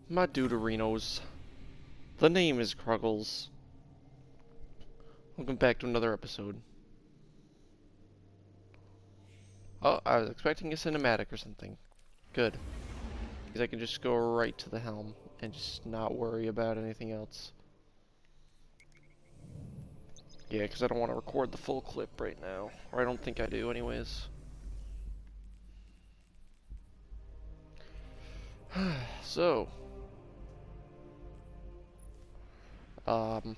My deuterinos. The name is Cruggles. Welcome back to another episode. Oh, I was expecting a cinematic or something. Good. Because I can just go right to the helm and just not worry about anything else. Yeah, because I don't want to record the full clip right now. Or I don't think I do anyways. So. Um.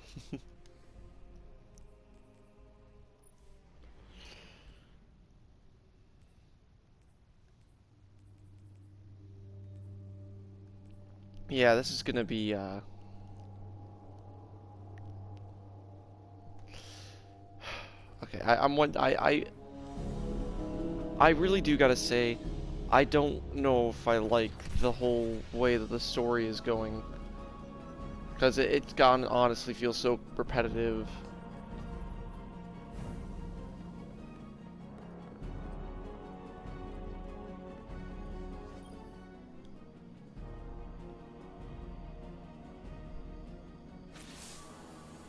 Yeah, this is gonna be, okay, I really do gotta say, I don't know if I like the whole way that the story is going. Because it's gone, honestly, feels so repetitive.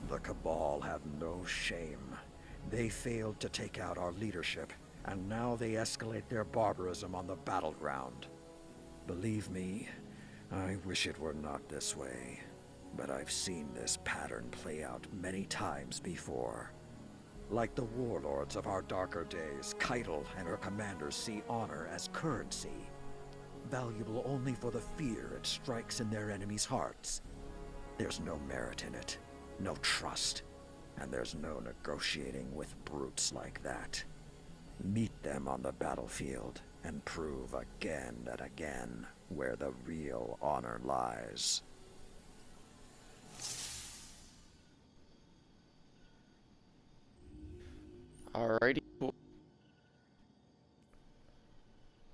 The Cabal have no shame. They failed to take out our leadership, and now they escalate their barbarism on the battleground. Believe me, I wish it were not this way. But I've seen this pattern play out many times before. Like the warlords of our darker days, Keitel and her commanders see honor as currency, valuable only for the fear it strikes in their enemies' hearts. There's no merit in it, no trust, and there's no negotiating with brutes like that. Meet them on the battlefield and prove again and again where the real honor lies. Alrighty, cool.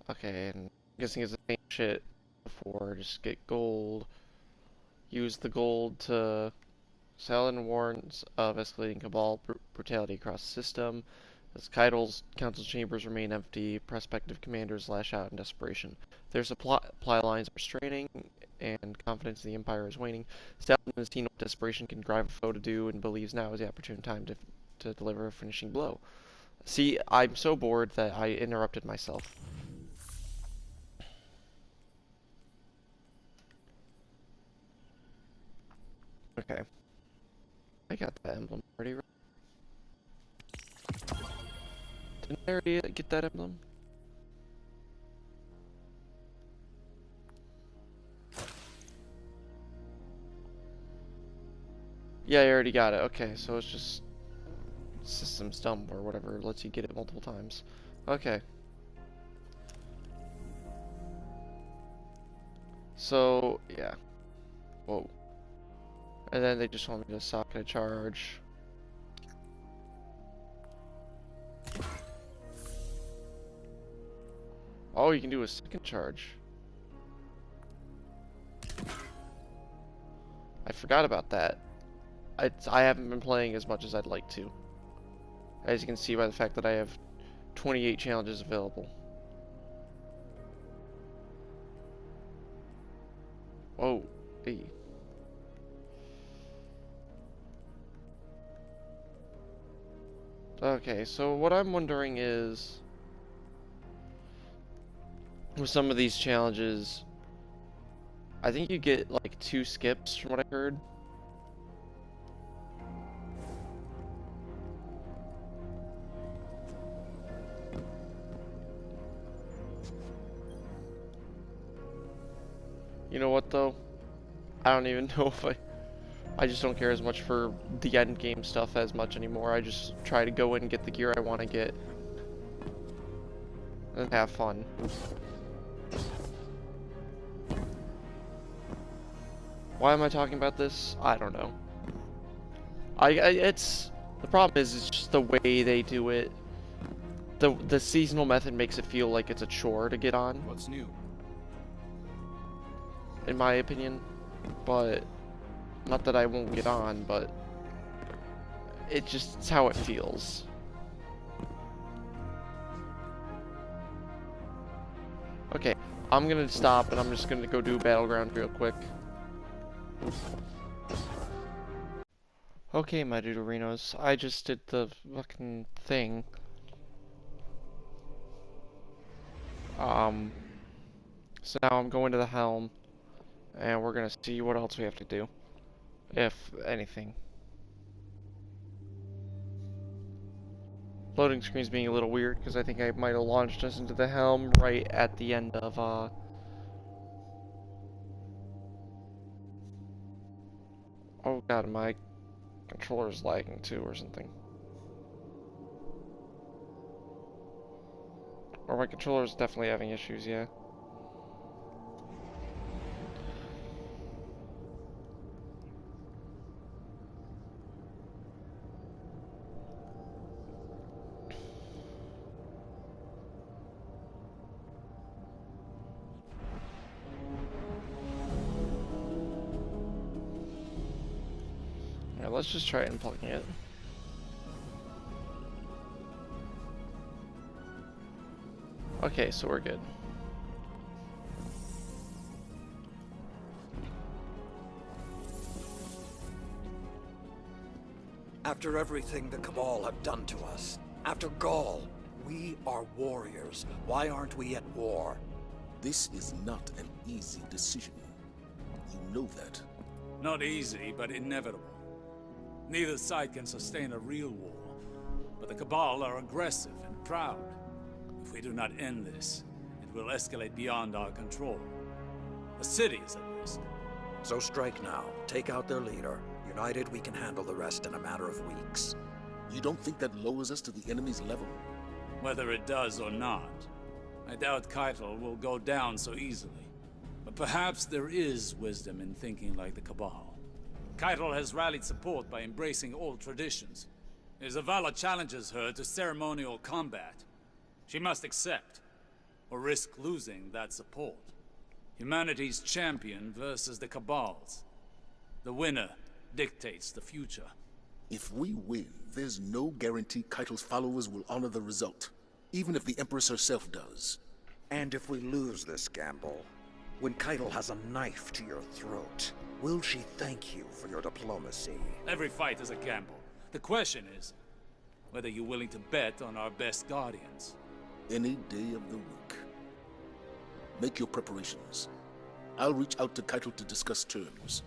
Okay, and I'm guessing it's the same shit before. Just get gold. Use the gold to sell in warrants of escalating Cabal brutality across the system. As Keitel's council chambers remain empty, prospective commanders lash out in desperation. Their supply lines are straining, and confidence in the Empire is waning. Stalin has seen what desperation can drive a foe to do, and believes now is the opportune time to deliver a finishing blow. See, I'm so bored that I interrupted myself. Okay. I got that emblem already, right? Didn't I already get that emblem? Yeah, I already got it. Okay, so it's just system's dumb or whatever, lets you get it multiple times. Okay. So, yeah. Whoa. And then they just want me to socket a charge. Oh, you can do a second charge. I forgot about that. I haven't been playing as much as I'd like to. As you can see by the fact that I have 28 challenges available. Whoa. Hey. Okay, so what I'm wondering is, with some of these challenges, I think you get like 2 skips from what I heard. You know what though? I don't even know if I just don't care as much for the end game stuff as much anymore. I just try to go in and get the gear I want to get and have fun. Why am I talking about this? I don't know. It's the problem is it's just the way they do it. The seasonal method makes it feel like it's a chore to get on. What's new? In my opinion, but not that I won't get on, but it's how it feels. Okay, I'm gonna stop and I'm just gonna go do Battleground real quick. Okay, my Dudorinos, I just did the fucking thing. So now I'm going to the helm, and we're gonna see what else we have to do, if anything. Loading screen's being a little weird, because I think I might have launched us into the helm right at the end of, oh god, my controller's lagging too, or something. Or my controller's definitely having issues, yeah. Alright, let's just try unplugging it. Okay, so we're good. After everything the Cabal have done to us, after Gaul, we are warriors. Why aren't we at war? This is not an easy decision. You know that. Not easy, but inevitable. Neither side can sustain a real war. But the Cabal are aggressive and proud. If we do not end this, it will escalate beyond our control. The city is at risk. So strike now. Take out their leader. United, we can handle the rest in a matter of weeks. You don't think that lowers us to the enemy's level? Whether it does or not, I doubt Keitel will go down so easily. But perhaps there is wisdom in thinking like the Cabal. Keitel has rallied support by embracing old traditions. Zavala challenges her to ceremonial combat. She must accept, or risk losing that support. Humanity's champion versus the Cabal's. The winner dictates the future. If we win, there's no guarantee Keitel's followers will honor the result, even if the Empress herself does. And if we lose this gamble, when Keitel has a knife to your throat, will she thank you for your diplomacy? Every fight is a gamble. The question is whether you're willing to bet on our best guardians. Any day of the week. Make your preparations. I'll reach out to Keitel to discuss terms.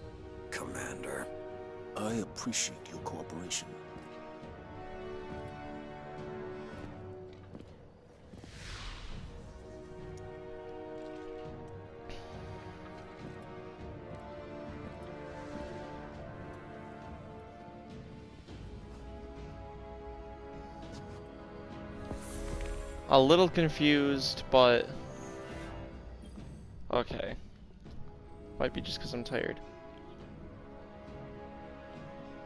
Commander. I appreciate your cooperation. A little confused, but okay. Might be just because I'm tired.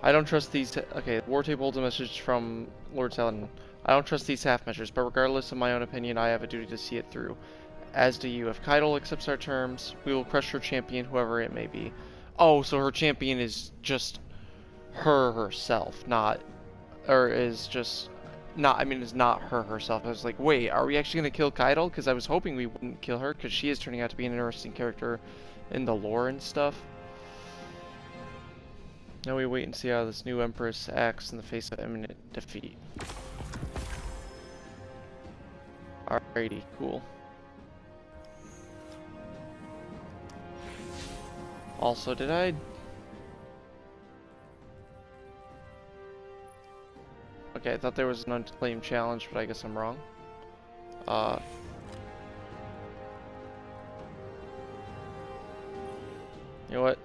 I don't trust these. Okay, War Tape holds a message from Lord Saladin. I don't trust these half measures, but regardless of my own opinion, I have a duty to see it through. As do you. If Keitel accepts our terms, we will crush her champion, whoever it may be. Oh, so her champion is just her herself, not, or is just not. I mean, it's not her herself. I was like, wait, are we actually gonna kill Keitel? Because I was hoping we wouldn't kill her, because she is turning out to be an interesting character in the lore and stuff. Now we wait and see how this new Empress acts in the face of imminent defeat. Alrighty, cool. Also, did I... Okay, I thought there was an unclaimed challenge, but I guess I'm wrong. You know what?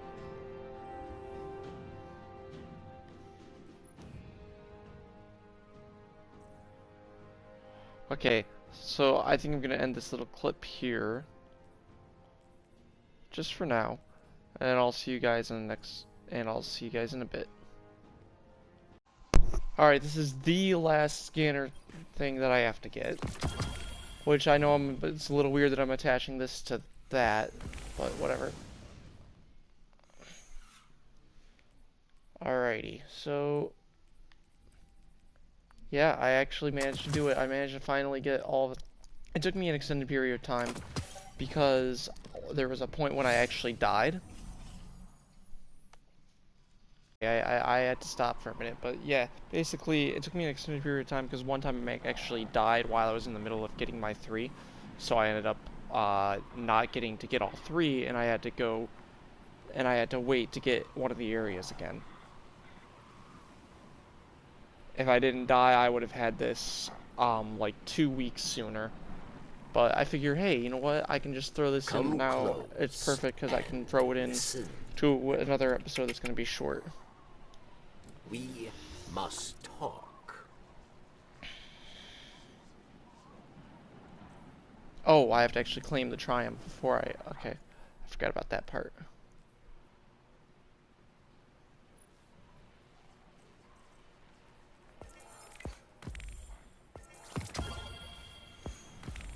Okay, so I think I'm gonna end this little clip here, just for now, and I'll see you guys in the next, and I'll see you guys in a bit. Alright, this is the last scanner thing that I have to get, which I know it's a little weird that I'm attaching this to that, but whatever. Alrighty, so yeah, I actually managed to do it. I managed to finally get all of it. It took me an extended period of time, because there was a point when I actually died. I had to stop for a minute, but yeah, basically it took me an extended period of time because one time I actually died while I was in the middle of getting my 3, so I ended up not getting to get all 3, and I had to wait to get one of the areas again. If I didn't die, I would have had this like 2 weeks sooner. But I figure, hey, you know what? I can just throw this in now. Close. It's perfect because I can throw it in Listen. to another episode that's going to be short. We must talk. Oh, I have to actually claim the triumph before I... Okay, I forgot about that part.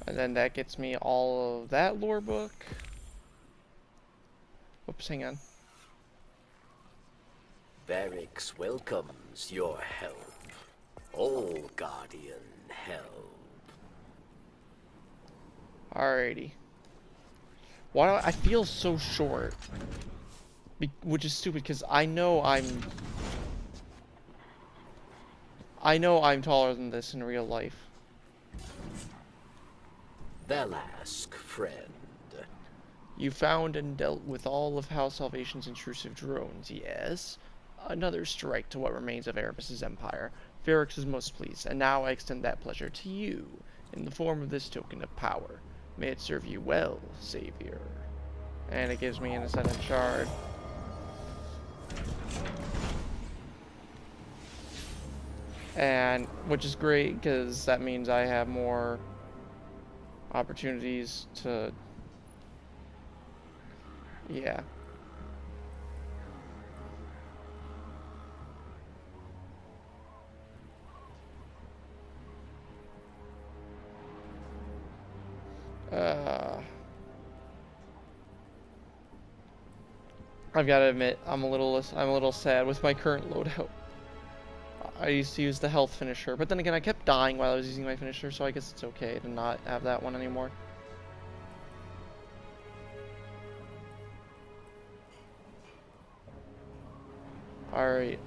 And then that gets me all of that lore book. Whoops, hang on. Barracks welcomes your help. All Guardian help. Alrighty. Why do I feel so short? Which is stupid, because I know I'm taller than this in real life. Valask, friend. You found and dealt with all of House Salvation's intrusive drones, yes? Another strike to what remains of Erebus's empire. Feryx is most pleased, and now I extend that pleasure to you, in the form of this token of power. May it serve you well, Savior. And it gives me an Ascendant Shard. And, which is great, because that means I have more opportunities to... Yeah. I've got to admit, I'm a little sad with my current loadout. I used to use the health finisher, but then again, I kept dying while I was using my finisher, so I guess it's okay to not have that one anymore. Alright.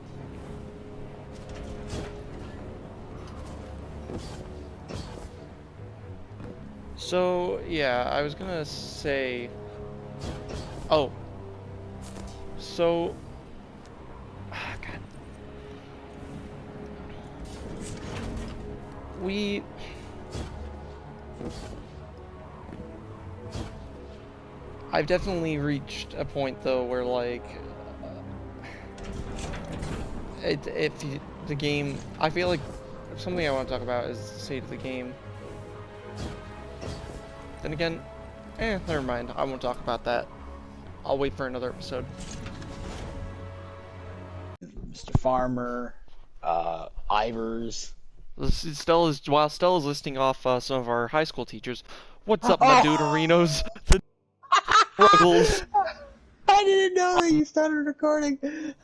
So, yeah, I was gonna say... Oh. So... God. I've definitely reached a point, though, where, like... the game... I feel like something I want to talk about is the state of the game. Then again, never mind. I won't talk about that. I'll wait for another episode. Mr. Farmer, Ivers. While Stella's listing off some of our high school teachers, what's up, my Deuterinos? The Cruggles. I didn't know that you started recording.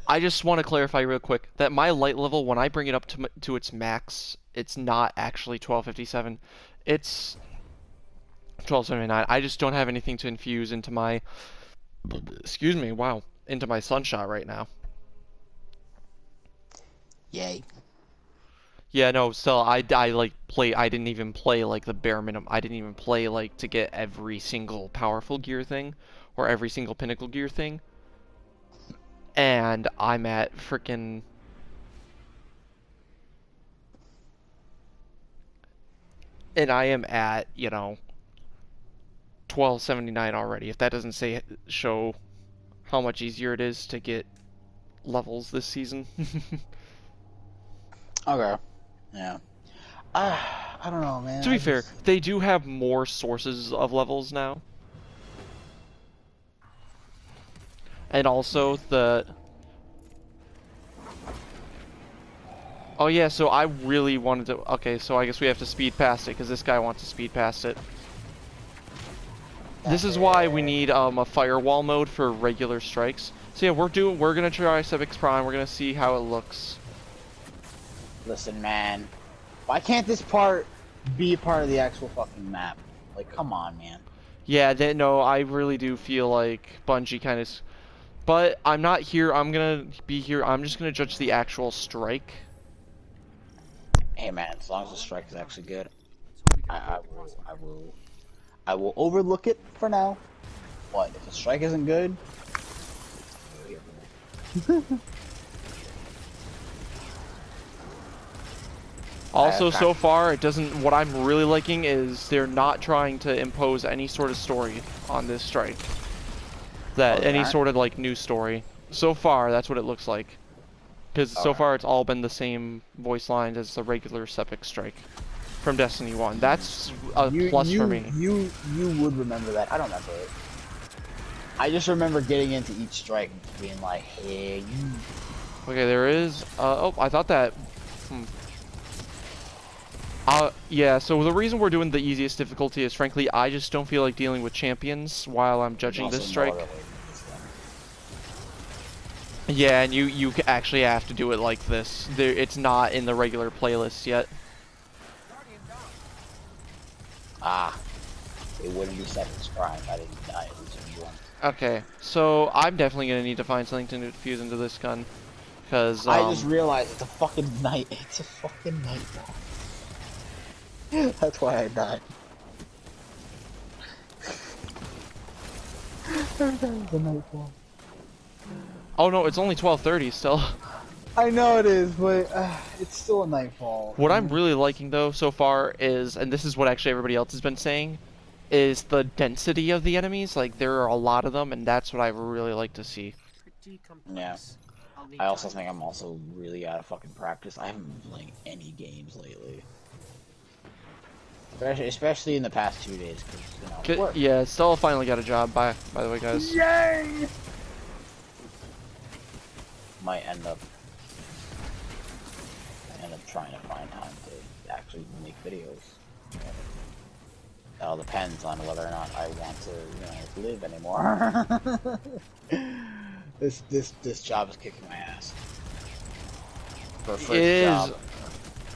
I just want to clarify real quick that my light level, when I bring it up to its max, it's not actually 1257. It's 1279. I just don't have anything to infuse into my... Excuse me, wow. Into my Sunshot right now. Yay. Yeah, no, still, I didn't even play, like, the bare minimum. I didn't even play, like, to get every single powerful gear thing, or every single pinnacle gear thing. And I'm at frickin'... And I am at, 1279 already. If that doesn't show how much easier it is to get levels this season. Okay. Yeah. I don't know, man. To be fair, they do have more sources of levels now. And also the... Oh yeah, so I really wanted to... Okay, so I guess we have to speed past it, because this guy wants to speed past it. This is why we need a firewall mode for regular strikes. So yeah, we're gonna try Sebix Prime, we're gonna see how it looks. Listen, man. Why can't this part be a part of the actual fucking map? Like, come on, man. Yeah, no, I really do feel like Bungie kind of. But I'm not here. I'm gonna be here. I'm just gonna judge the actual strike. Hey man, as long as the strike is actually good, I will overlook it for now. But if the strike isn't good, Also, so far, it doesn't. What I'm really liking is they're not trying to impose any sort of story on this strike. That any sort of like new story. So far, that's what it looks like. Because so far, it's all been the same voice lines as the regular Sepik strike from Destiny 1. That's a plus for me. You would remember that. I don't remember it. I just remember getting into each strike and being like, hey, you. Okay, there is. Oh, I thought that. Yeah, so the reason we're doing the easiest difficulty is, frankly, I just don't feel like dealing with champions while I'm judging this strike. Yeah, and you actually have to do it like this. It's not in the regular playlist yet. Ah, it wouldn't be Sepik's crime if I didn't die at least one. Okay, so I'm definitely gonna need to find something to infuse into this gun, because I just realized it's a fucking night. It's a fucking nightfall. That's why I died. The nightfall. Oh no, it's only 12:30 still. I know it is, but it's still a nightfall. What I'm really liking though so far is, and this is what actually everybody else has been saying, is the density of the enemies. Like there are a lot of them, and that's what I really like to see. Yeah. I also think I'm also really out of fucking practice. I haven't been playing any games lately. Especially in the past 2 days, because, you know, work. Yeah, Stella finally got a job, by the way, guys. Yay! Might end up trying to find time to actually make videos. It all depends on whether or not I want to, you know, live anymore. This job is kicking my ass. For a first job.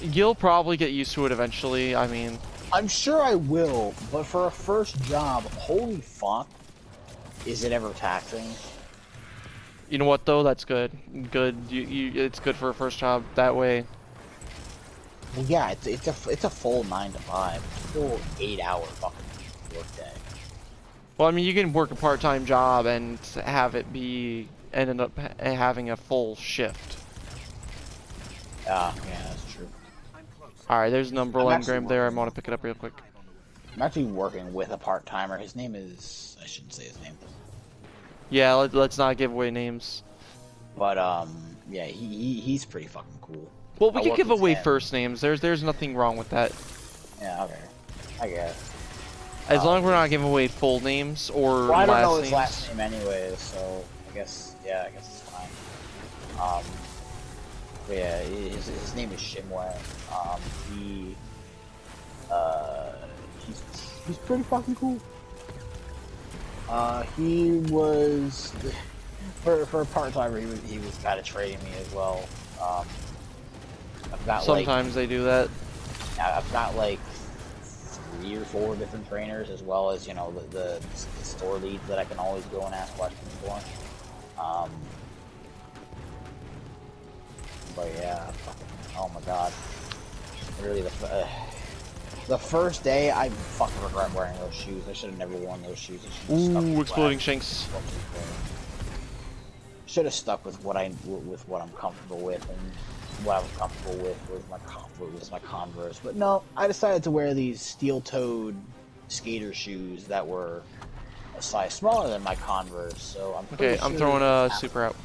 You'll probably get used to it eventually. I mean, I'm sure I will, but for a first job, holy fuck, is it ever taxing? You know what though? That's good. Good. It's good for a first job that way. Well, yeah, it's a full 9 to 5, full 8-hour fucking work day. Well, I mean, you can work a part-time job and have it be end up having a full shift. Yeah, that's true. All right, there's an umbrella engram there. I want to pick it up real quick. I'm actually working with a part-timer. His name is... I shouldn't say his name. Yeah, let's not give away names. But, yeah, he's pretty fucking cool. Well, we can give away first names. There's nothing wrong with that. Yeah, okay. I guess. As long as we're not giving away full names or I don't last know his names. last name anyway, so I guess it's fine. But yeah, his name is Shimway. He's pretty fucking cool. He was for a part-timer. He was kind of trading me as well. I've got Sometimes they do that. I've got like 3 or 4 different trainers, as well as, you know, the store leads that I can always go and ask questions for. But yeah, oh my god, literally the first day I fucking regret wearing those shoes. I should have never worn those shoes. Ooh, exploding shanks. Should have stuck with what I'm comfortable with, and what I was comfortable with was my Converse. But no, I decided to wear these steel-toed skater shoes that were a size smaller than my Converse. So I'm okay. I'm throwing a super out.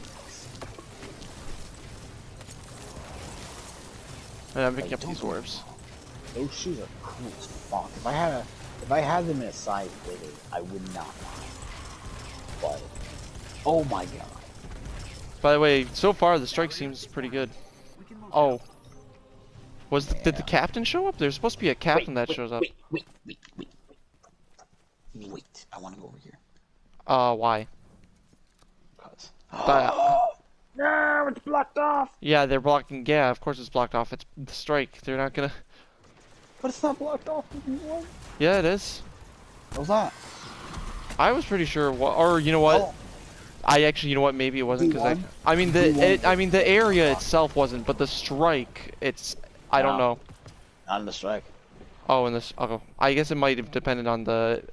And I'm picking up these orbs. Those shoes are cool as fuck. If I had them in a size bigger, I would not mind. But oh my god. By the way, so far the strike seems pretty good. Oh. Did the captain show up? There's supposed to be a captain that shows up. Wait, I want to go over here. Why? Because. No, it's blocked off! Yeah, they're blocking. Yeah, of course it's blocked off. It's the strike. They're not gonna. But it's not blocked off anymore. Yeah, it is. What's that? I was pretty sure, or you know what? Oh, I actually, you know what? Maybe it wasn't because D1? I mean the area itself wasn't, but the strike, I don't No. know. On the strike. Oh, and this, oh, I guess it might have depended on the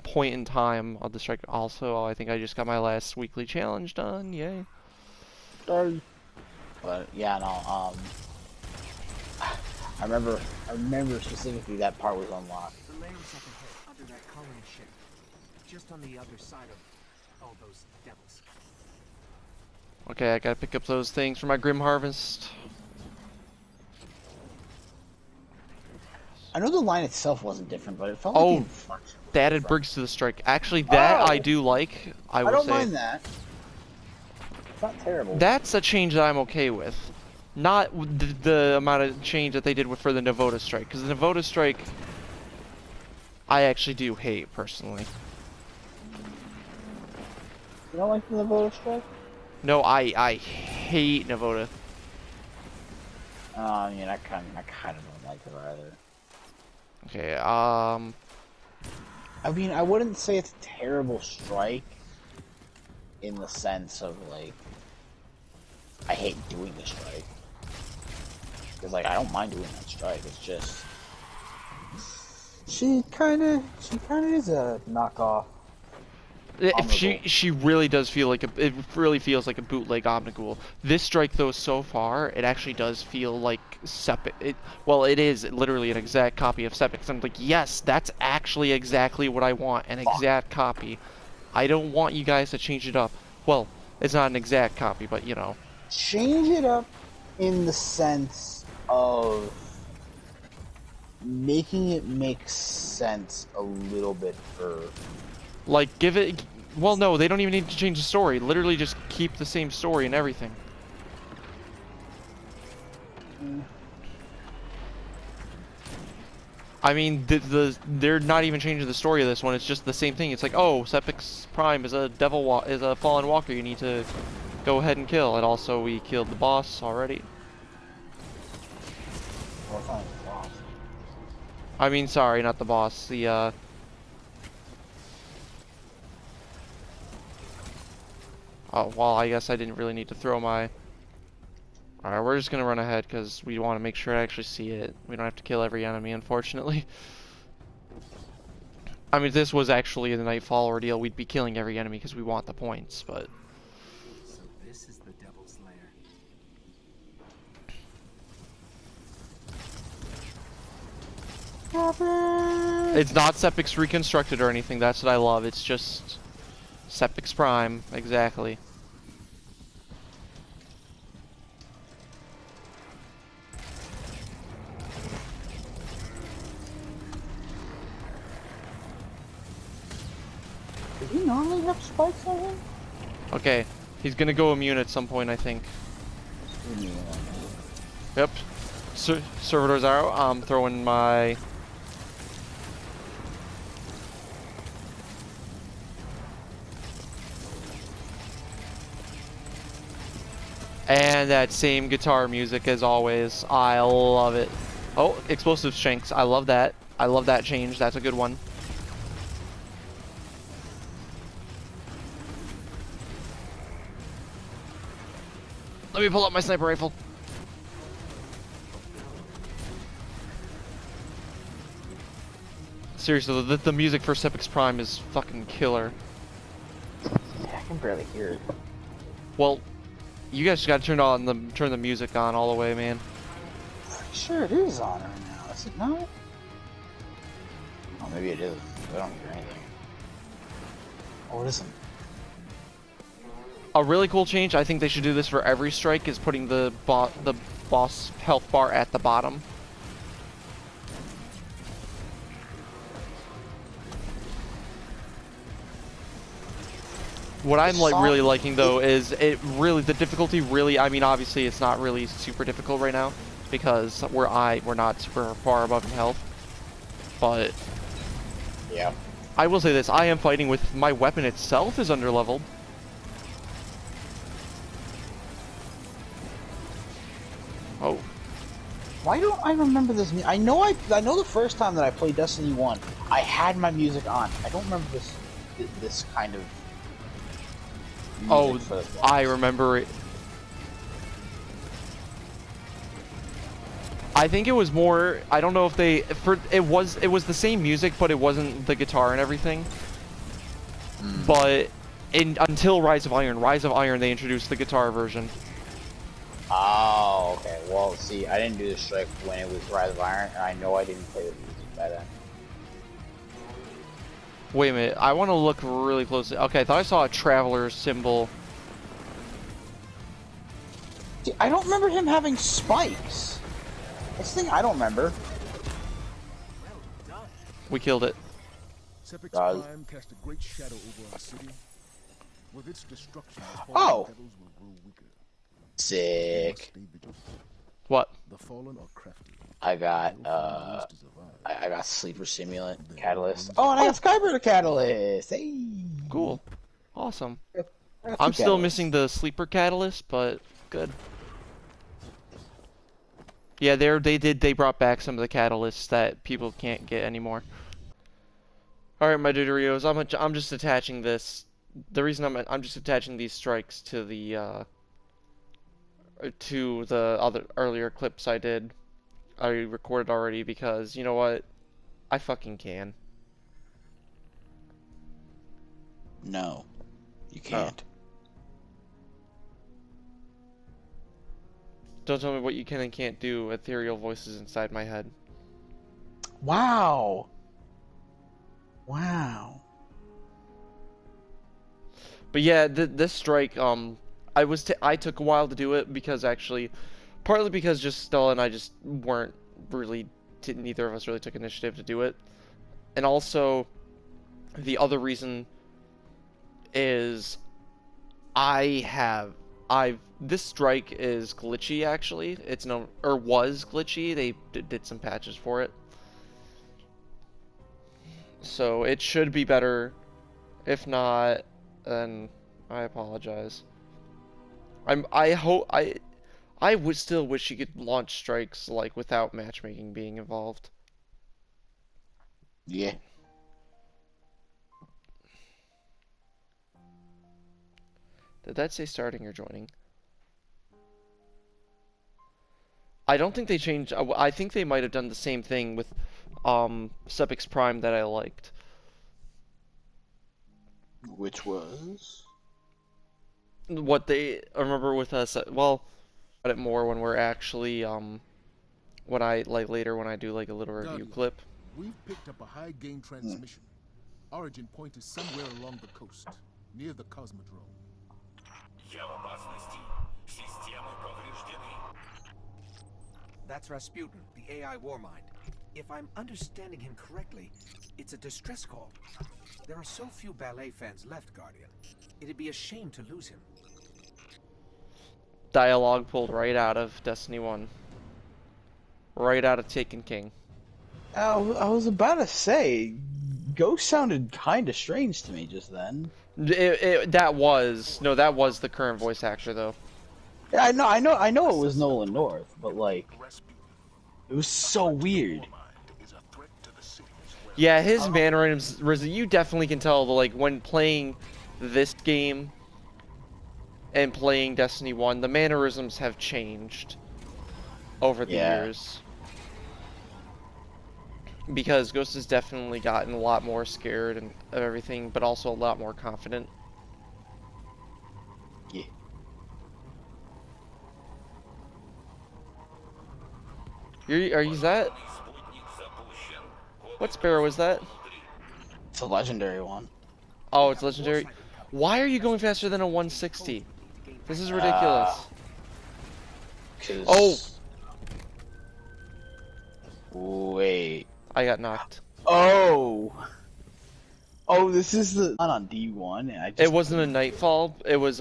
point in time of the strike. Also, I think I just got my last weekly challenge done. Yay! Sorry. But yeah, no. I remember specifically that part was unlocked. The layer's up ahead, under that colony ship. Just on the other side of all those devils. Okay, I gotta pick up those things for my Grim Harvest. I know the line itself wasn't different, but it felt like the inflection was They added different. bricks to the strike. Actually, that I do like. I I will don't say. mind that. It's not terrible. That's a change that I'm okay with. Not the amount of change that they did for the Navoda strike, because the Navoda strike, I actually do hate personally. You don't like the voter strike? No, I hate Navoda. I mean, I kind of don't like it either. Okay, I mean, I wouldn't say it's a terrible strike in the sense of, like, I hate doing the strike. Because, like, I don't mind doing that strike, it's just... She kinda is a knockoff. if she really does feel like it really feels like a bootleg Omnigul. This strike though, so far, it actually does feel like Sepik. Well, it is literally an exact copy of Sepik. I'm like, yes, that's actually exactly what I want, an exact copy. I don't want you guys to change it up. Well, it's not an exact copy, but you know. Change it up in the sense of making it make sense a little bit for... Like, give it... Well, no, they don't even need to change the story. Literally just keep the same story and everything. I mean, they're not even changing the story of this one. It's just the same thing. It's like, oh, Sepix Prime is a is a fallen walker. You need to go ahead and kill. And also, we killed the boss already. Well, it's not even a boss. I mean, sorry, not the boss. The Oh, well, I guess I didn't really need to throw my... Alright, we're just gonna run ahead because we want to make sure I actually see it. We don't have to kill every enemy, unfortunately. I mean, if this was actually the Nightfall ordeal, we'd be killing every enemy because we want the points, but... So this is the devil's lair. It's not Sepix Reconstructed or anything, that's what I love. It's just... Sepix Prime, exactly. Does he normally have spikes on him? Okay, he's gonna go immune at some point, I think. Yep. Servitor's Arrow, I'm throwing my... And that same guitar music as always. I love it. Oh, explosive shanks. I love that. I love that change. That's a good one. Let me pull up my sniper rifle. Seriously, the music for Sepix Prime is fucking killer. Yeah, I can barely hear it. Well, you guys just gotta turn the music on all the way, man. Pretty sure it is on right now, is it not? Oh, maybe it is. I don't hear anything. Oh, it isn't. A really cool change, I think they should do this for every strike, is putting the boss health bar at the bottom. What I'm really liking though is the difficulty really, I mean obviously it's not really super difficult right now because we're not super far above in health. But yeah. I will say this, I am fighting with my weapon itself is underleveled. Oh. Why don't I remember this? I know the first time that I played Destiny 1, I had my music on. I don't remember this this kind of Oh, music for the I remember it. I think it was more. I don't know if they it was the same music, but it wasn't the guitar and everything. But until Rise of Iron, they introduced the guitar version. Oh, okay. Well, see, I didn't do the strike when it was Rise of Iron, and I know I didn't play the music by then. Wait a minute, I want to look really closely. Okay, I thought I saw a Traveler symbol. See, I don't remember him having spikes. That's the thing I don't remember. We killed it. Sepic's God. crime cast a great shadow over our city. With its destruction, the Oh. fallen devils will grow weaker. We must Sick. stay vigilant. What? The fallen are crafty. I got They'll find ways to survive. I got Sleeper Simulant Catalyst. Oh, and I got Skybird Catalyst. Hey. Cool. Awesome. That's I'm two still catalysts. missing the Sleeper Catalyst, but good. Yeah, they brought back some of the catalysts that people can't get anymore. All right, my Doritos, I'm just attaching this. The reason I'm just attaching these strikes to the other earlier clips I recorded already, because you know what? I fucking can. No, you can't. Don't tell me what you can and can't do. Ethereal voices inside my head. Wow. Wow. But yeah, this strike, I took a while to do it because actually, partly because just Stella and I just weren't really, neither of us really took initiative to do it, and also, the other reason is, this strike is glitchy actually. It's was glitchy. They did some patches for it, so it should be better. If not, then I apologize. I would still wish you could launch strikes like without matchmaking being involved. Yeah. Did that say starting or joining? I don't think they changed. I think they might have done the same thing with Sepix Prime that I liked. Which was? What they remember with us, well, about it more when we're actually when I later when I do like a little review Guardian, clip. We've picked up a high gain transmission. Origin point is somewhere along the coast, near the Cosmodrome. That's Rasputin, the AI Warmind. If I'm understanding him correctly, it's a distress call. There are so few ballet fans left, Guardian. It'd be a shame to lose him. Dialogue pulled right out of Destiny 1. Right out of Taken King. I was about to say, Ghost sounded kind of strange to me just then. That was the current voice actor though. Yeah, I know it was Nolan North, but like, it was so weird. Yeah, his mannerisms, you definitely can tell, like, when playing this game and playing Destiny 1, the mannerisms have changed over the years. Because Ghost has definitely gotten a lot more scared of everything, but also a lot more confident. Yeah. Are you that? What sparrow is that? It's a legendary one. Oh, it's legendary. Why are you going faster than a 160? This is ridiculous. Oh! Wait. I got knocked. Oh! Oh, this is the one on D1. It wasn't a Nightfall. It was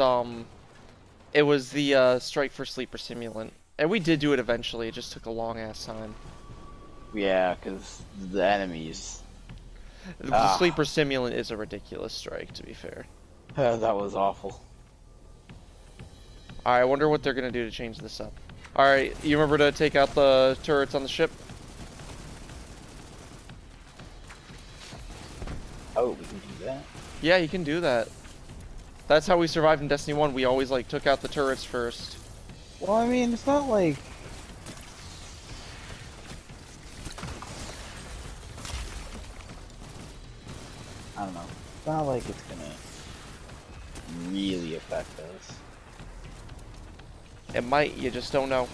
the Strike for Sleeper Simulant. And we did do it eventually. It just took a long ass time. Yeah, because the enemies. The Sleeper Simulant is a ridiculous strike, to be fair. That was awful. Alright, I wonder what they're gonna do to change this up. Alright, you remember to take out the turrets on the ship? Oh, we can do that? Yeah, you can do that. That's how we survived in Destiny 1. We always, like, took out the turrets first. Well, I mean, it's not like... I don't know. It's not like it's gonna really affect us. It might, you just don't know.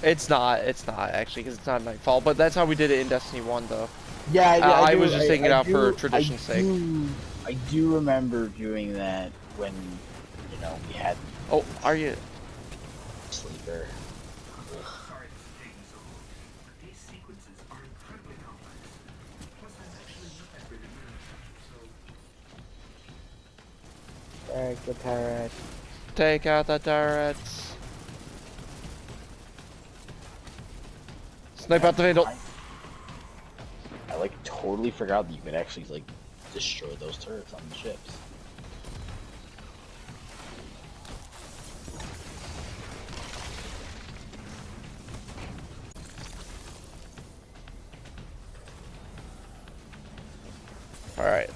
It's not actually, because it's not Nightfall, but that's how we did it in Destiny 1, though. Yeah, I was just taking it out for tradition's sake. I do remember doing that when, you know, we had... Oh, are you... Sleeper. Sorry this is taking so long, but these sequences are incredibly complex. Plus, I'm actually not that good at managing, so... Take the turret. Take out the turrets. Snipe out the Vandal. I like totally forgot that you could actually like destroy those turrets on the ships. Alright.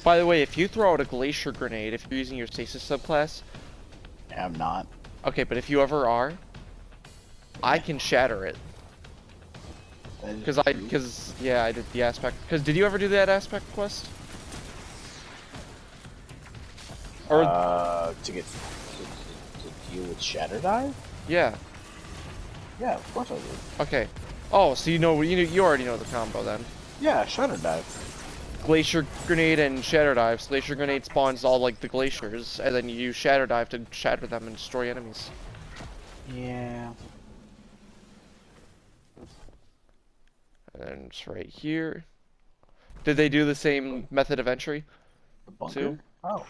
By the way, if you throw out a glacier grenade, if you're using your stasis subclass... I'm not. Okay, but if you ever are, I can shatter it. Because yeah, I did the aspect. Because did you ever do that aspect quest? Or to deal with Shatter Dive? yeah. Yeah, of course I did. Okay. Oh, so you already know the combo then. Yeah, Shatter Dive. Glacier grenade and shatter dive. So glacier grenade spawns all like the glaciers, and then you use shatter dive to shatter them and destroy enemies. Yeah. And it's right here. Did they do the same method of entry? The bunker? Too? Oh.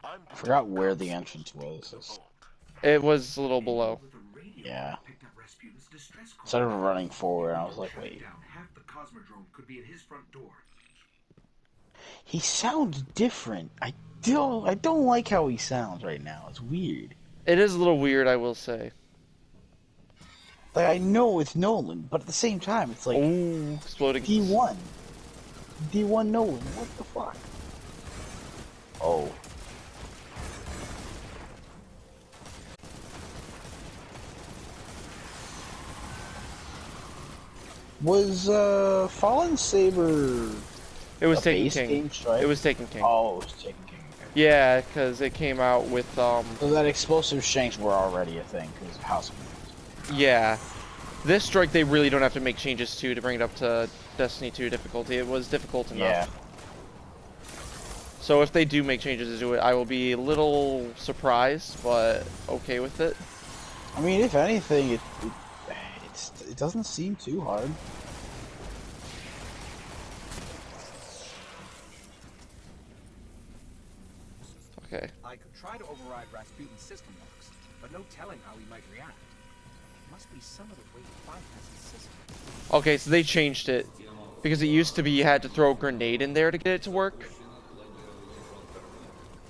I forgot where the entrance was. It was a little below. Yeah. Instead of running forward, I was like, wait. Half the Cosmodrome could be at his front door. He sounds different. I don't like how he sounds right now. It's weird. It is a little weird, I will say. Like, I know it's Nolan, but at the same time, it's like... Ooh, exploding. D1. D1 Nolan. What the fuck? Oh. Was, Fallen Saber... It was a Taken base King. game strike? It was Taken King. Oh, it was Taken King. Okay. Yeah, because it came out with, So that explosive shanks were already a thing, because of House of Moons. Yeah. This strike they really don't have to make changes to bring it up to Destiny 2 difficulty. It was difficult enough. Yeah. So if they do make changes to it, I will be a little surprised, but okay with it. I mean, if anything, it doesn't seem too hard. Okay. I could try to override Rasputin's system locks, but no telling how he might react. Must be some other way to bypass his system. Okay, so they changed it. Because it used to be you had to throw a grenade in there to get it to work.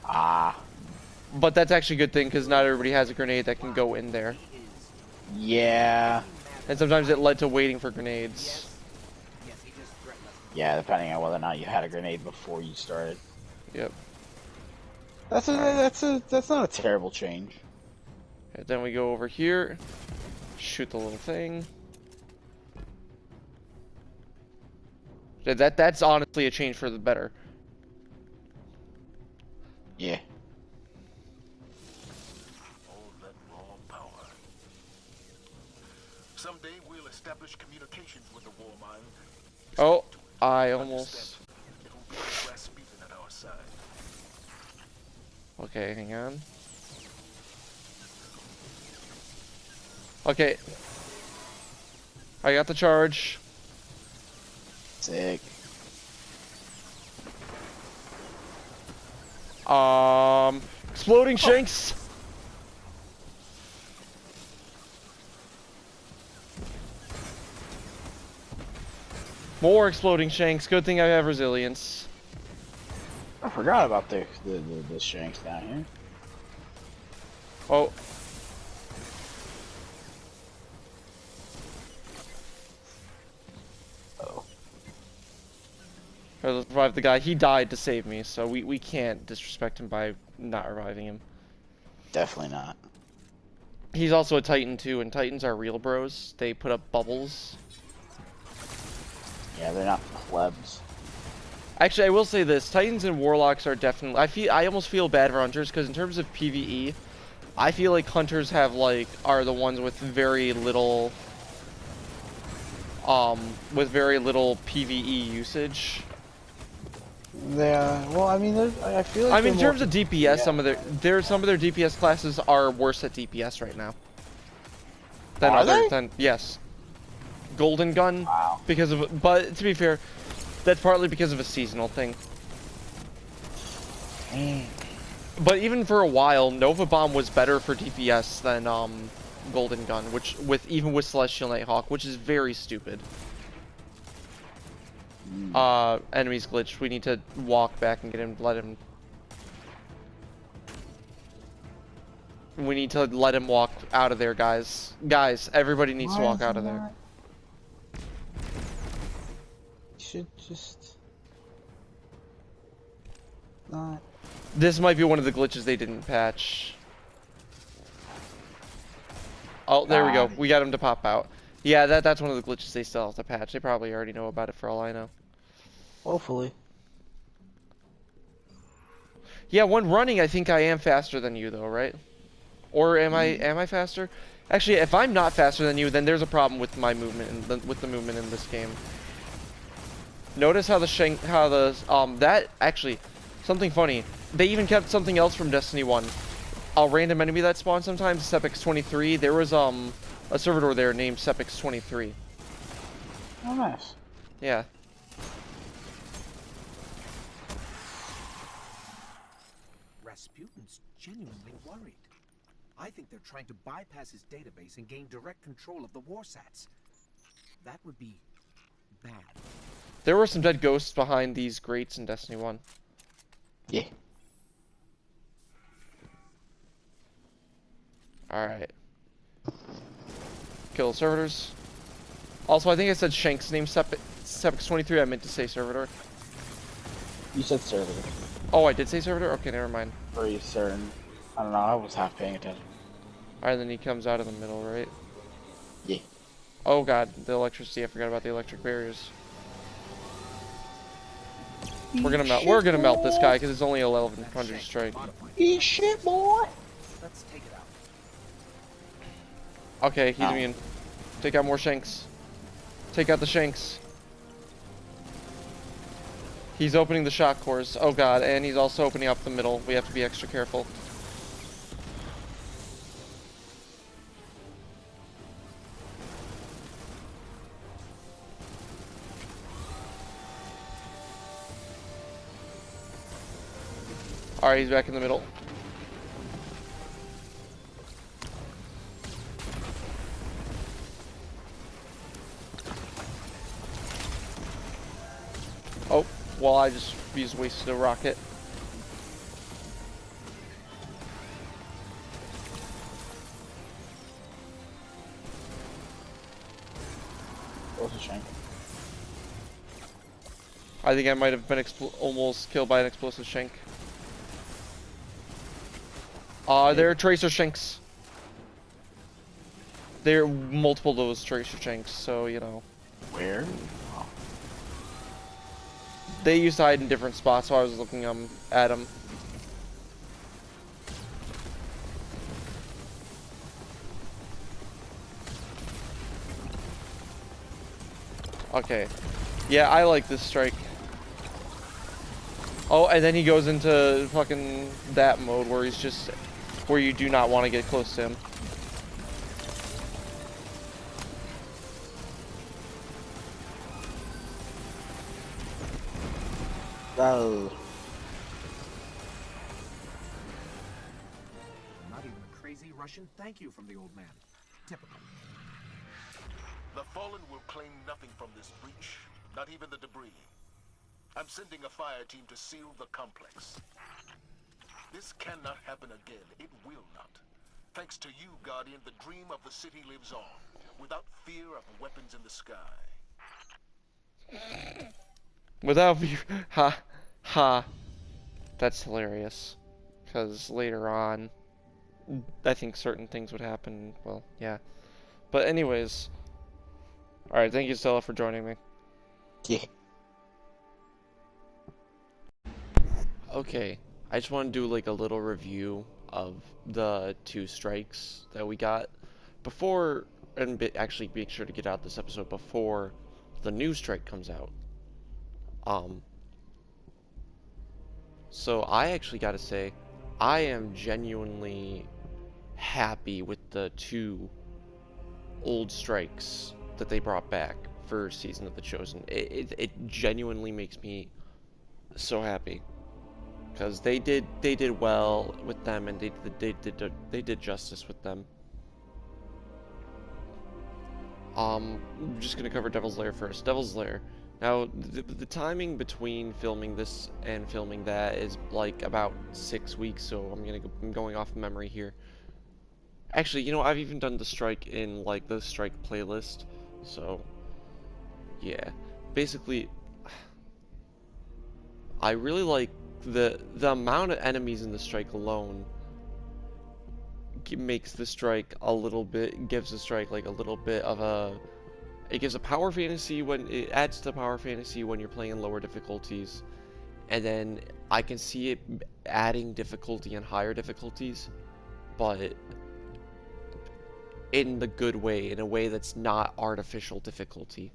Ah. But that's actually a good thing, because not everybody has a grenade that can go in there. Yeah. And sometimes it led to waiting for grenades. Yes, he just threatened us. Yeah, depending on whether or not you had a grenade before you started. Yep. That's not a terrible change. And then we go over here. Shoot the little thing. That's honestly a change for the better. Yeah. All that raw power. Someday we'll establish communications with the war mind. Oh, I almost... It will be like Rasputin at our side. Okay, hang on. Okay. I got the charge. Sick. Exploding shanks. More exploding shanks. Good thing I have resilience. I forgot about the shanks down here. Oh. Oh. Let's revive the guy. He died to save me, so we can't disrespect him by not reviving him. Definitely not. He's also a Titan too, and Titans are real bros. They put up bubbles. Yeah, they're not plebs. Actually, I will say this: Titans and Warlocks are definitely. I almost feel bad for Hunters because in terms of PvE, I feel like Hunters are the ones with very little PvE usage. Yeah. Well, I mean, I feel like. I mean, in terms of DPS, yeah. some of their DPS classes are worse at DPS right now than yes. Golden Gun, Wow. but to be fair, that's partly because of a seasonal thing. Dang. But even for a while, Nova Bomb was better for DPS than Golden Gun, even with Celestial Nighthawk, which is very stupid. Enemies glitched. We need to walk back and let him. We need to let him walk out of there, guys. Guys, everybody needs to walk out of there. Should just not. This might be one of the glitches they didn't patch. Oh, there we go. We got him to pop out. Yeah, that's one of the glitches they still have to patch. They probably already know about it for all I know. Hopefully. Yeah, when running, I think I am faster than you, though, right? Or am I faster? Actually, if I'm not faster than you, then there's a problem with my movement with the movement in this game. Notice how that actually something funny. They even kept something else from Destiny 1. A random enemy that spawns sometimes, Sepix23. There was a servitor there named Sepix23. Oh, nice. Yeah. Rasputin's genuinely worried. I think they're trying to bypass his database and gain direct control of the Warsats. That would be bad. There were some dead ghosts behind these grates in Destiny 1. Yeah. Alright. Kill the servitors. Also, I think I said Shank's name Sepix23. I meant to say servitor. You said servitor. Oh, I did say servitor? Okay, never mind. Pretty certain. I don't know. I was half paying attention. Alright, then he comes out of the middle, right? Yeah. Oh god, the electricity. I forgot about the electric barriers. We're gonna melt this guy because it's only 1100 strike. Eat shit, boy. Let's take it out. Okay, he's immune. Take out more Shanks. Take out the Shanks. He's opening the shock cores. Oh god, and he's also opening up the middle. We have to be extra careful. Alright, he's back in the middle. Oh, well, I just wasted a rocket. What was a shank? I think I might have been almost killed by an explosive shank. There are tracer shanks. There are multiple of those tracer shanks, so you know. Where? Oh. They used to hide in different spots, so I was looking at them. Okay. Yeah, I like this strike. Oh, and then he goes into fucking that mode where he's just where you do not want to get close to him. Oh. Not even a crazy Russian thank you from the old man. Typical. The Fallen will claim nothing from this breach, not even the debris. I'm sending a fire team to seal the complex. This cannot happen again. It will not. Thanks to you, Guardian, the dream of the city lives on, without fear of weapons in the sky. Without view, ha, ha. That's hilarious. Because later on, I think certain things would happen. Well, yeah. But anyways, all right. Thank you, Stella, for joining me. Yeah. Okay, I just want to do like a little review of the 2 strikes that we got before, and actually make sure to get out this episode before the new strike comes out. So I actually got to say, I am genuinely happy with the 2 old strikes that they brought back for Season of the Chosen. It genuinely makes me so happy. Because they did well with them, and they did justice with them. I'm just gonna cover Devil's Lair first. Devil's Lair. Now, the timing between filming this and filming that is like about 6 weeks, so I'm going off memory here. Actually, you know, I've even done the strike in like the strike playlist, so yeah. Basically, I really like the amount of enemies in the strike alone makes the strike a little bit, gives the strike like a little bit of a, it gives a power fantasy when it adds to power fantasy when you're playing in lower difficulties, and then I can see it adding difficulty and higher difficulties, but in the good way, in a way that's not artificial difficulty,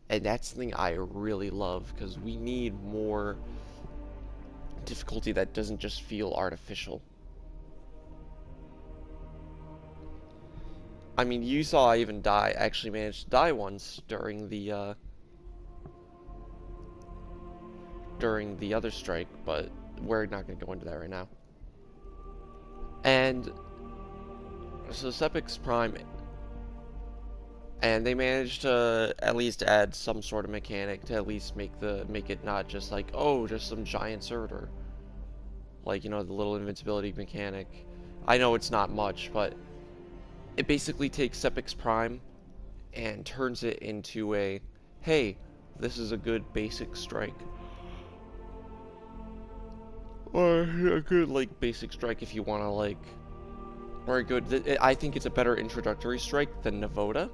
and that's something I really love, because we need more difficulty that doesn't just feel artificial. I mean, you saw I even actually managed to die once during the other strike, but we're not going to go into that right now. And so Sepix Prime, and they managed to at least add some sort of mechanic to at least make it not just like, oh, just some giant servitor. Like, you know, the little invincibility mechanic. I know it's not much, but it basically takes Sepix Prime and turns it into a, hey, this is a good basic strike. Or a good, like, basic strike if you want to, like, or a good, I think it's a better introductory strike than Navoda.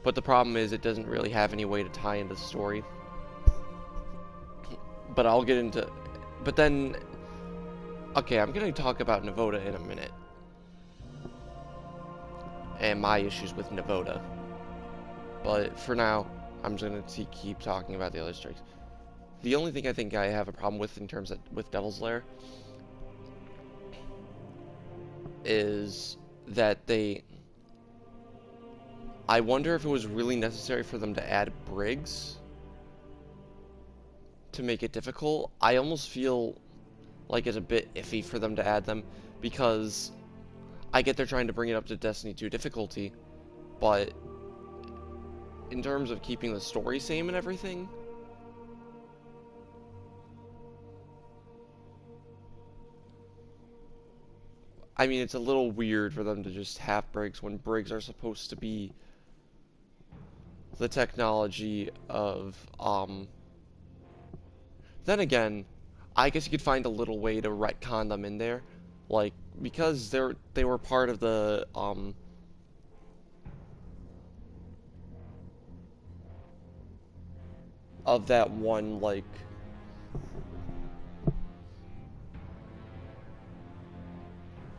But the problem is it doesn't really have any way to tie into the story. But I'll get into, but then, okay, I'm going to talk about Navoda in a minute. And my issues with Navoda. But for now, I'm just going to keep talking about the other strikes. The only thing I think I have a problem with in terms of with Devil's Lair is that I wonder if it was really necessary for them to add Briggs to make it difficult. I almost feel like it's a bit iffy for them to add them, because I get they're trying to bring it up to Destiny 2 difficulty, but in terms of keeping the story same and everything, I mean, it's a little weird for them to just have Briggs when Briggs are supposed to be the technology of, then again, I guess you could find a little way to retcon them in there, like, because they were part of the, of that one, like,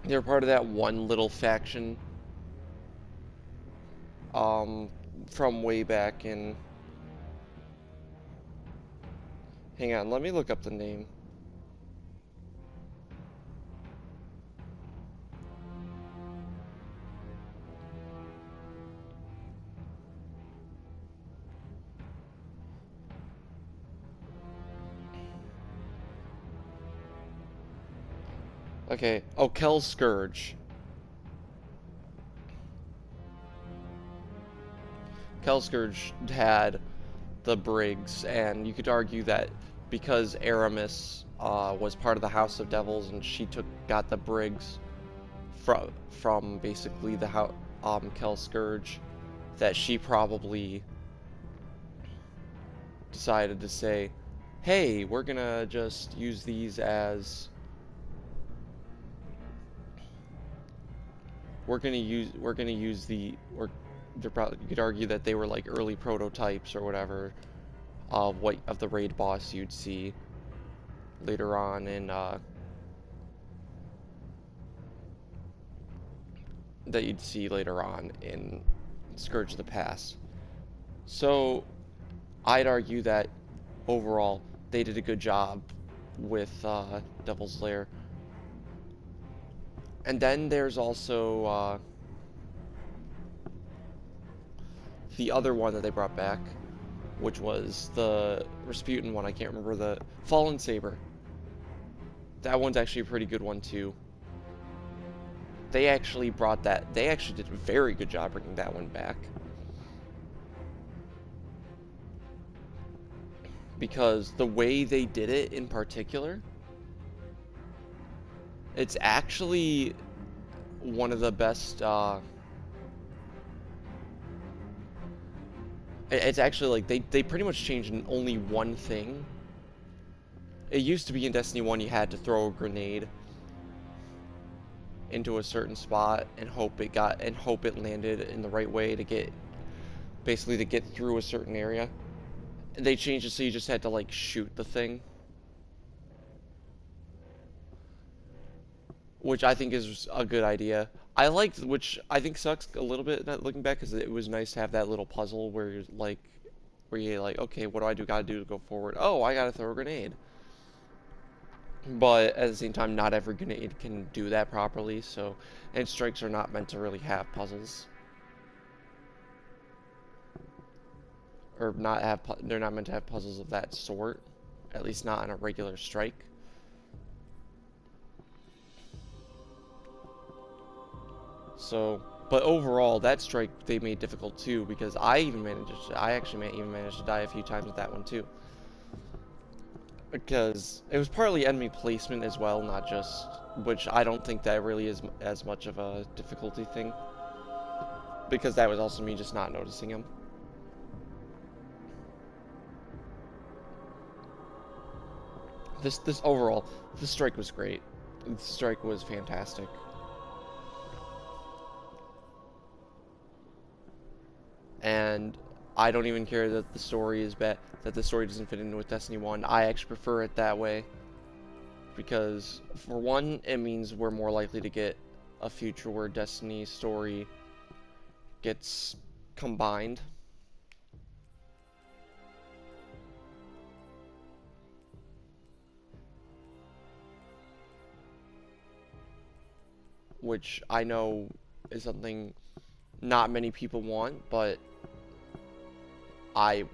they're part of that one little faction, from way back in, hang on, let me look up the name. Okay, oh, Kel Scourge. Kel Scourge had the Briggs, and you could argue that because Aramis was part of the House of Devils, and she got the Briggs from basically the Kel Scourge, that she probably decided to say, hey, we're gonna just use these as we're gonna use the, or they're probably, you could argue that they were like early prototypes or whatever of the raid boss you'd see later on in Scourge of the Past. So I'd argue that overall they did a good job with Devil's Lair. And then there's also the other one that they brought back, which was the Rasputin one. I can't remember, the Fallen Saber. That one's actually a pretty good one too. They actually did a very good job bringing that one back. Because the way they did it in particular, it's actually one of the best, it's actually like, they pretty much changed only one thing. It used to be in Destiny 1 you had to throw a grenade into a certain spot and hope it landed in the right way to get through a certain area. They changed it so you just had to like shoot the thing, which I think is a good idea. Which I think sucks a little bit looking back, because it was nice to have that little puzzle where you're like, okay, what do I gotta do to go forward? Oh, I gotta throw a grenade. But at the same time, not every grenade can do that properly, and strikes are not meant to really have puzzles. Or they're not meant to have puzzles of that sort. At least not on a regular strike. So, but overall, that strike they made difficult too, because I actually even managed to die a few times with that one too. Because it was partly enemy placement as well, not just, which I don't think that really is as much of a difficulty thing, because that was also me just not noticing him. Overall, this strike was great. This strike was fantastic. And I don't even care that the story is bad, that the story doesn't fit in with Destiny 1. I actually prefer it that way, because for one, it means we're more likely to get a future where Destiny's story gets combined. Which I know is something not many people want, but I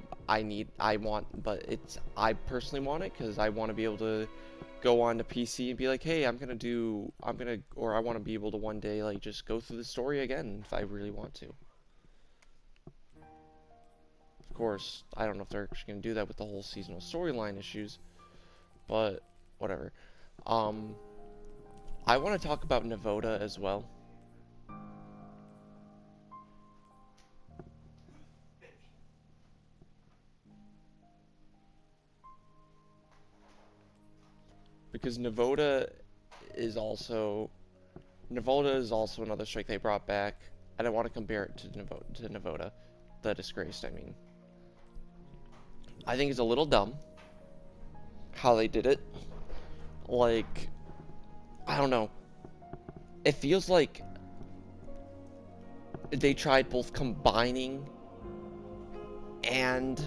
personally want it, because I want to be able to go on to PC and be like, hey, I want to be able to one day like just go through the story again if I really want to. Of course, I don't know if they're actually going to do that with the whole seasonal storyline issues, but whatever. I want to talk about Navoda as well. Because Navoda is also another strike they brought back, and I want to compare it to Navoda, the Disgraced, I mean. I think it's a little dumb how they did it. Like, I don't know. It feels like they tried both combining and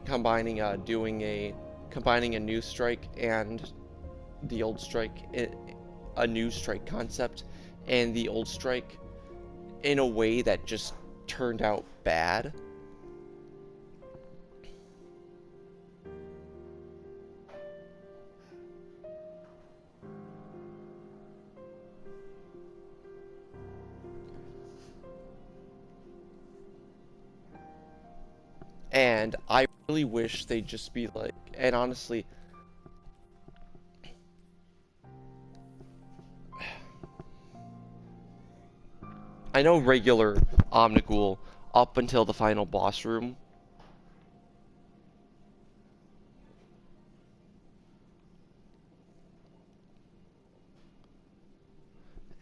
combining a new strike and the old strike, a new strike concept and the old strike, in a way that just turned out bad. And I really wish they'd just be like, and honestly, I know regular Omnigul up until the final boss room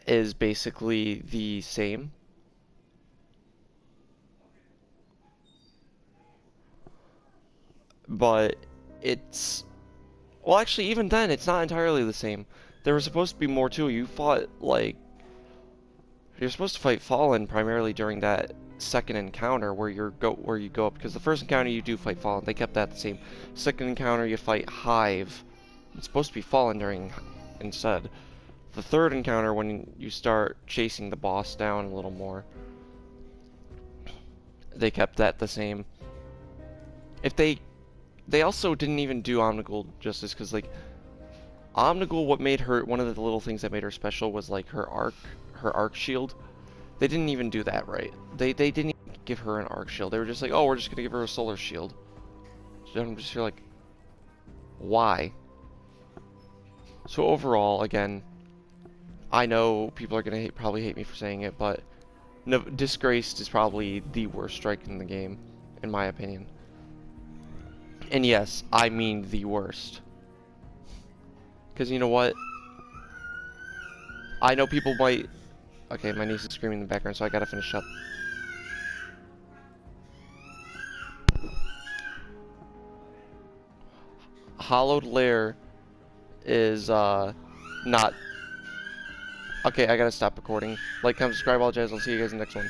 is basically the same. But it's, well, actually, even then, it's not entirely the same. There was supposed to be more too. You fought, like, you're supposed to fight Fallen primarily during that second encounter where you go up, because the first encounter you do fight Fallen. They kept that the same. Second encounter you fight Hive. It's supposed to be Fallen during instead. The third encounter, when you start chasing the boss down a little more, they kept that the same. If they also didn't even do Omnigul justice, because like Omnigul, what made her, one of the little things that made her special was like her arc shield. They didn't even do that right. They didn't even give her an arc shield. They were just like, oh, we're just gonna give her a solar shield. So I'm just like, why? So overall, again, I know people are gonna probably hate me for saying it, but no, Disgraced is probably the worst strike in the game, in my opinion. And yes, I mean the worst. Because you know what? I know people might... Okay, my niece is screaming in the background, so I gotta finish up. Hollowed Lair is, not... Okay, I gotta stop recording. Like, comment, subscribe, all jazz. I'll see you guys in the next one.